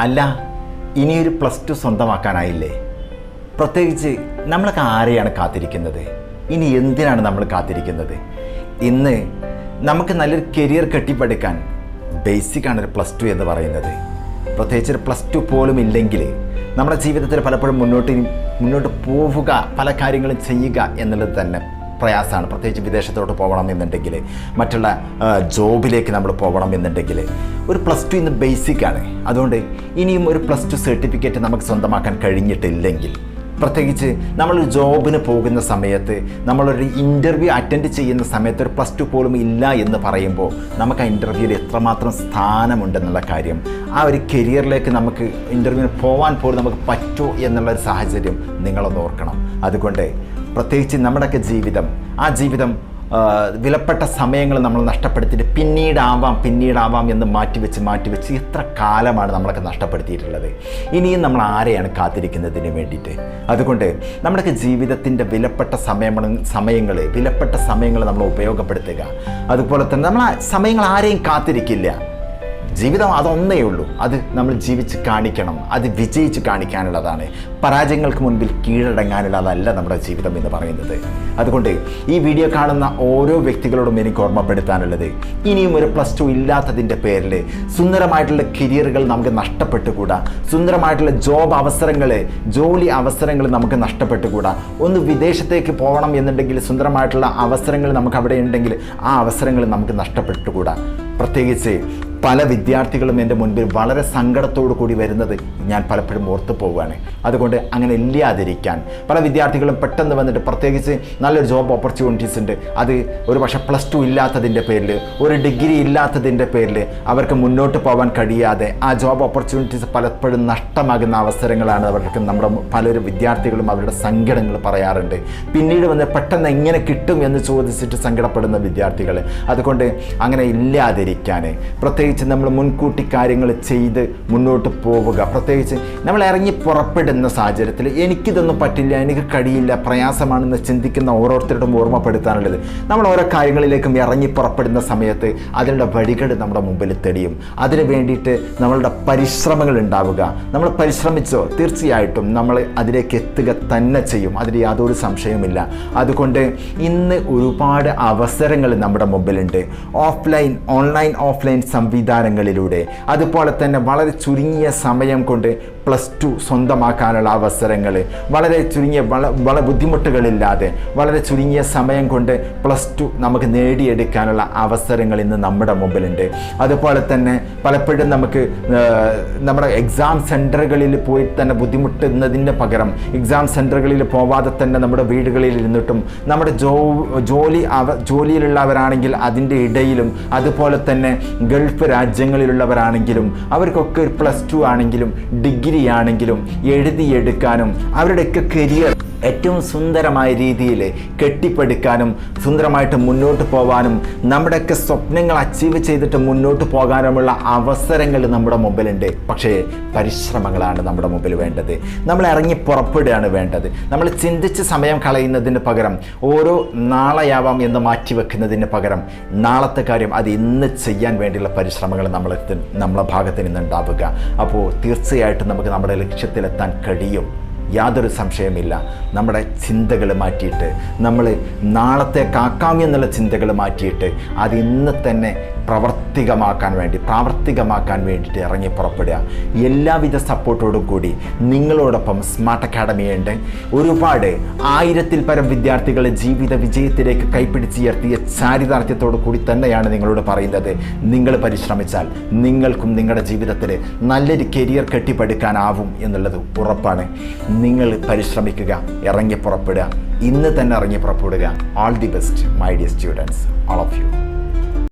അല്ല, ഇനിയൊരു +2 സ്വന്തമാക്കാനായില്ലേ? പ്രത്യേകിച്ച് നമ്മളൊക്കെ ആരെയാണ് കാത്തിരിക്കുന്നത്? ഇനി എന്തിനാണ് നമ്മൾ കാത്തിരിക്കുന്നത്? ഇന്ന് നമുക്ക് നല്ലൊരു കരിയർ കെട്ടിപ്പടുക്കാൻ ബേസിക്കാണ് ഒരു +2 എന്ന് പറയുന്നത്. പ്രത്യേകിച്ച് ഒരു +2 പോലും ഇല്ലെങ്കിൽ നമ്മുടെ ജീവിതത്തിൽ പലപ്പോഴും മുന്നോട്ട് പോവുക, പല കാര്യങ്ങളും ചെയ്യുക എന്നുള്ളത് തന്നെ പ്രയാസമാണ്. പ്രത്യേകിച്ച് വിദേശത്തോട്ട് പോകണമെന്നുണ്ടെങ്കിൽ, മറ്റുള്ള ജോബിലേക്ക് നമ്മൾ പോകണമെന്നുണ്ടെങ്കിൽ ഒരു +2 ഇന്ന് ബേസിക്കാണ്. അതുകൊണ്ട് ഇനിയും ഒരു +2 സർട്ടിഫിക്കറ്റ് നമുക്ക് സ്വന്തമാക്കാൻ കഴിഞ്ഞിട്ടില്ലെങ്കിൽ, പ്രത്യേകിച്ച് നമ്മളൊരു ജോബിന് പോകുന്ന സമയത്ത്, നമ്മളൊരു ഇൻ്റർവ്യൂ അറ്റൻഡ് ചെയ്യുന്ന സമയത്ത് ഒരു +2 പോലും ഇല്ല എന്ന് പറയുമ്പോൾ നമുക്ക് ആ ഇൻ്റർവ്യൂവിൽ എത്രമാത്രം സ്ഥാനമുണ്ടെന്നുള്ള കാര്യം, ആ ഒരു കരിയറിലേക്ക് നമുക്ക് ഇൻ്റർവ്യൂവിന് പോകാൻ പോലും നമുക്ക് പറ്റുമോ എന്നുള്ളൊരു സാഹചര്യം നിങ്ങളൊന്ന് ഓർക്കണം. അതുകൊണ്ട് പ്രത്യേകിച്ച് നമ്മുടെയൊക്കെ ജീവിതം വിലപ്പെട്ട സമയങ്ങൾ നമ്മൾ നഷ്ടപ്പെടുത്തിയിട്ട് പിന്നീടാവാം എന്ന് മാറ്റിവെച്ച് എത്ര കാലമാണ് നമ്മളൊക്കെ നഷ്ടപ്പെടുത്തിയിട്ടുള്ളത്. ഇനിയും നമ്മൾ ആരെയാണ് കാത്തിരിക്കുന്നതിന് വേണ്ടിയിട്ട്? അതുകൊണ്ട് നമ്മുടെയൊക്കെ ജീവിതത്തിൻ്റെ വിലപ്പെട്ട സമയങ്ങൾ നമ്മൾ ഉപയോഗപ്പെടുത്തുക. അതുപോലെ തന്നെ നമ്മൾ ആ സമയങ്ങൾ ആരെയും കാത്തിരിക്കില്ല. ജീവിതം അതൊന്നേ ഉള്ളൂ, അത് നമ്മൾ ജീവിച്ച് കാണിക്കണം, അത് വിജയിച്ച് കാണിക്കാനുള്ളതാണ്. പരാജയങ്ങൾക്ക് മുൻപിൽ കീഴടങ്ങാനുള്ളതല്ല നമ്മുടെ ജീവിതം എന്ന് പറയുന്നത്. അതുകൊണ്ട് ഈ വീഡിയോ കാണുന്ന ഓരോ വ്യക്തികളോടും എനിക്ക് ഓർമ്മപ്പെടുത്താനുള്ളത്, ഇനിയും ഒരു +2 ഇല്ലാത്തതിൻ്റെ പേരിൽ സുന്ദരമായിട്ടുള്ള കരിയറുകൾ നമുക്ക് നഷ്ടപ്പെട്ടുകൂടാ, സുന്ദരമായിട്ടുള്ള ജോലി അവസരങ്ങൾ നമുക്ക് നഷ്ടപ്പെട്ടുകൂടാ. ഒന്ന് വിദേശത്തേക്ക് പോകണം എന്നുണ്ടെങ്കിൽ സുന്ദരമായിട്ടുള്ള അവസരങ്ങൾ നമുക്ക് അവിടെ ഉണ്ടെങ്കിൽ ആ അവസരങ്ങൾ നമുക്ക് നഷ്ടപ്പെട്ടുകൂടാ. പ്രത്യേകിച്ച് പല വിദ്യാർത്ഥികളും എൻ്റെ മുൻപിൽ വളരെ സങ്കടത്തോടു കൂടി വരുന്നത് ഞാൻ പലപ്പോഴും ഓർത്തു പോവുകയാണ്. അതുകൊണ്ട് അങ്ങനെ ഇല്ലാതിരിക്കാൻ പല വിദ്യാർത്ഥികളും പെട്ടെന്ന് വന്നിട്ട്, പ്രത്യേകിച്ച് നല്ലൊരു ജോബ് ഓപ്പർച്യൂണിറ്റീസ് ഉണ്ട്, അത് ഒരു പക്ഷേ +2 ഇല്ലാത്തതിൻ്റെ പേരിൽ, ഒരു ഡിഗ്രി ഇല്ലാത്തതിൻ്റെ പേരിൽ അവർക്ക് മുന്നോട്ട് പോകാൻ കഴിയാതെ ആ ജോബ് ഓപ്പർച്യൂണിറ്റീസ് പലപ്പോഴും നഷ്ടമാകുന്ന അവസരങ്ങളാണ് അവർക്ക് നമ്മുടെ പലരും വിദ്യാർത്ഥികളും അവരുടെ സങ്കടങ്ങൾ പറയാറുണ്ട്. പിന്നീട് വന്ന് പെട്ടെന്ന് എങ്ങനെ കിട്ടും എന്ന് ചോദിച്ചിട്ട് സങ്കടപ്പെടുന്ന വിദ്യാർത്ഥികൾ. അതുകൊണ്ട് അങ്ങനെ ഇല്ലാതിരിക്കാൻ പ്രത്യേകിച്ച് നമ്മൾ മുൻകൂട്ടി കാര്യങ്ങൾ ചെയ്ത് മുന്നോട്ട് പോവുക. പ്രത്യേകിച്ച് നമ്മൾ ഇറങ്ങി പുറപ്പെടുന്ന സാഹചര്യത്തിൽ എനിക്കിതൊന്നും പറ്റില്ല, എനിക്ക് കഴിയില്ല, പ്രയാസമാണെന്ന് ചിന്തിക്കുന്ന ഓരോരുത്തരോടും ഓർമ്മപ്പെടുത്താനുള്ളത്, നമ്മൾ ഓരോ കാര്യങ്ങളിലേക്കും ഇറങ്ങി പുറപ്പെടുന്ന സമയത്ത് അതിനുള്ള വഴികൾ നമ്മുടെ മുമ്പിൽ തെളിയും. അതിന് വേണ്ടിയിട്ട് നമ്മളുടെ പരിശ്രമങ്ങൾ ഉണ്ടാവുക. നമ്മൾ പരിശ്രമിച്ചോ തീർച്ചയായിട്ടും നമ്മൾ അതിലേക്ക് എത്തുക തന്നെ ചെയ്യും, അതിൽ യാതൊരു സംശയവുമില്ല. അതുകൊണ്ട് ഇന്ന് ഒരുപാട് അവസരങ്ങൾ നമ്മുടെ മുമ്പിലുണ്ട്. ഓൺലൈൻ ഓഫ്ലൈൻ സംവിധാനങ്ങളിലൂടെ, അതുപോലെ തന്നെ വളരെ ചുരുങ്ങിയ സമയം കൊണ്ട് +2 സ്വന്തമാക്കാനുള്ള അവസരങ്ങൾ, വളരെ ചുരുങ്ങിയ വളരെ ബുദ്ധിമുട്ടുകളില്ലാതെ വളരെ ചുരുങ്ങിയ സമയം കൊണ്ട് +2 നമുക്ക് നേടിയെടുക്കാനുള്ള അവസരങ്ങൾ ഇന്ന് നമ്മുടെ മുമ്പിലുണ്ട്. അതുപോലെ തന്നെ പലപ്പോഴും നമുക്ക് നമ്മുടെ എക്സാം സെൻറ്ററുകളിൽ പോയി തന്നെ ബുദ്ധിമുട്ടുന്നതിന് പകരം എക്സാം സെൻറ്ററുകളിൽ പോവാതെ തന്നെ നമ്മുടെ വീടുകളിൽ ഇരുന്നിട്ടും, നമ്മുടെ ജോലിയിലുള്ളവരാണെങ്കിൽ അതിൻ്റെ ഇടയിലും, അതുപോലെ തന്നെ ഗൾഫ് രാജ്യങ്ങളിലുള്ളവരാണെങ്കിലും അവർക്കൊക്കെ ഒരു +2 ആണെങ്കിലും ഡിഗ്രി ആണെങ്കിലും എഴുതിയെടുക്കാനും അവരുടെയൊക്കെ കരിയർ ഏറ്റവും സുന്ദരമായ രീതിയിൽ കെട്ടിപ്പടുക്കാനും സുന്ദരമായിട്ട് മുന്നോട്ട് പോകാനും നമ്മുടെയൊക്കെ സ്വപ്നങ്ങൾ അച്ചീവ് ചെയ്തിട്ട് മുന്നോട്ട് പോകാനുമുള്ള അവസരങ്ങൾ നമ്മുടെ മുമ്പിലുണ്ട്. പക്ഷേ പരിശ്രമങ്ങളാണ് നമ്മുടെ മുമ്പിൽ വേണ്ടത്. നമ്മൾ ഇറങ്ങി പുറപ്പെടുകയാണ് വേണ്ടത്. നമ്മൾ ചിന്തിച്ച് സമയം കളയുന്നതിന് പകരം ഓരോ നാളെയാവാം എന്ന് മാറ്റിവെക്കുന്നതിന് പകരം നാളത്തെ കാര്യം അത് ഇന്ന് ചെയ്യാൻ വേണ്ടിയുള്ള പരിശ്രമങ്ങൾ നമ്മളെ ഭാഗത്ത് നിന്നുണ്ടാവുക. അപ്പോൾ തീർച്ചയായിട്ടും നമുക്ക് നമ്മുടെ ലക്ഷ്യത്തിലെത്താൻ കഴിയും, യാതൊരു സംശയമില്ല. നമ്മുടെ ചിന്തകൾ മാറ്റിയിട്ട്, നമ്മൾ നാളത്തേക്കാക്കാം എന്നുള്ള ചിന്തകൾ മാറ്റിയിട്ട് അത് ഇന്ന് തന്നെ പ്രാവർത്തികമാക്കാൻ വേണ്ടിയിട്ട് ഇറങ്ങി പുറപ്പെടുക. എല്ലാവിധ സപ്പോർട്ടോടും കൂടി നിങ്ങളോടൊപ്പം സ്മാർട്ട് അക്കാഡമി ഉണ്ട്. ഒരുപാട് 1000-ൽ പരം വിദ്യാർത്ഥികളെ ജീവിത വിജയത്തിലേക്ക് കൈപ്പിടിച്ചുയർത്തിയ ചാരിതാർത്ഥ്യത്തോടു കൂടി തന്നെയാണ് നിങ്ങളോട് പറയുന്നത്. നിങ്ങൾ പരിശ്രമിച്ചാൽ നിങ്ങൾക്കും നിങ്ങളുടെ ജീവിതത്തിൽ നല്ലൊരു കരിയർ കെട്ടിപ്പടുക്കാനാവും എന്നുള്ളത് ഉറപ്പാണ്. നിങ്ങൾ പരിശ്രമിക്കുക, ഇറങ്ങി പുറപ്പെടുക, ഇന്ന് തന്നെ ഇറങ്ങി പുറപ്പെടുക. All the best my dear students, all of U.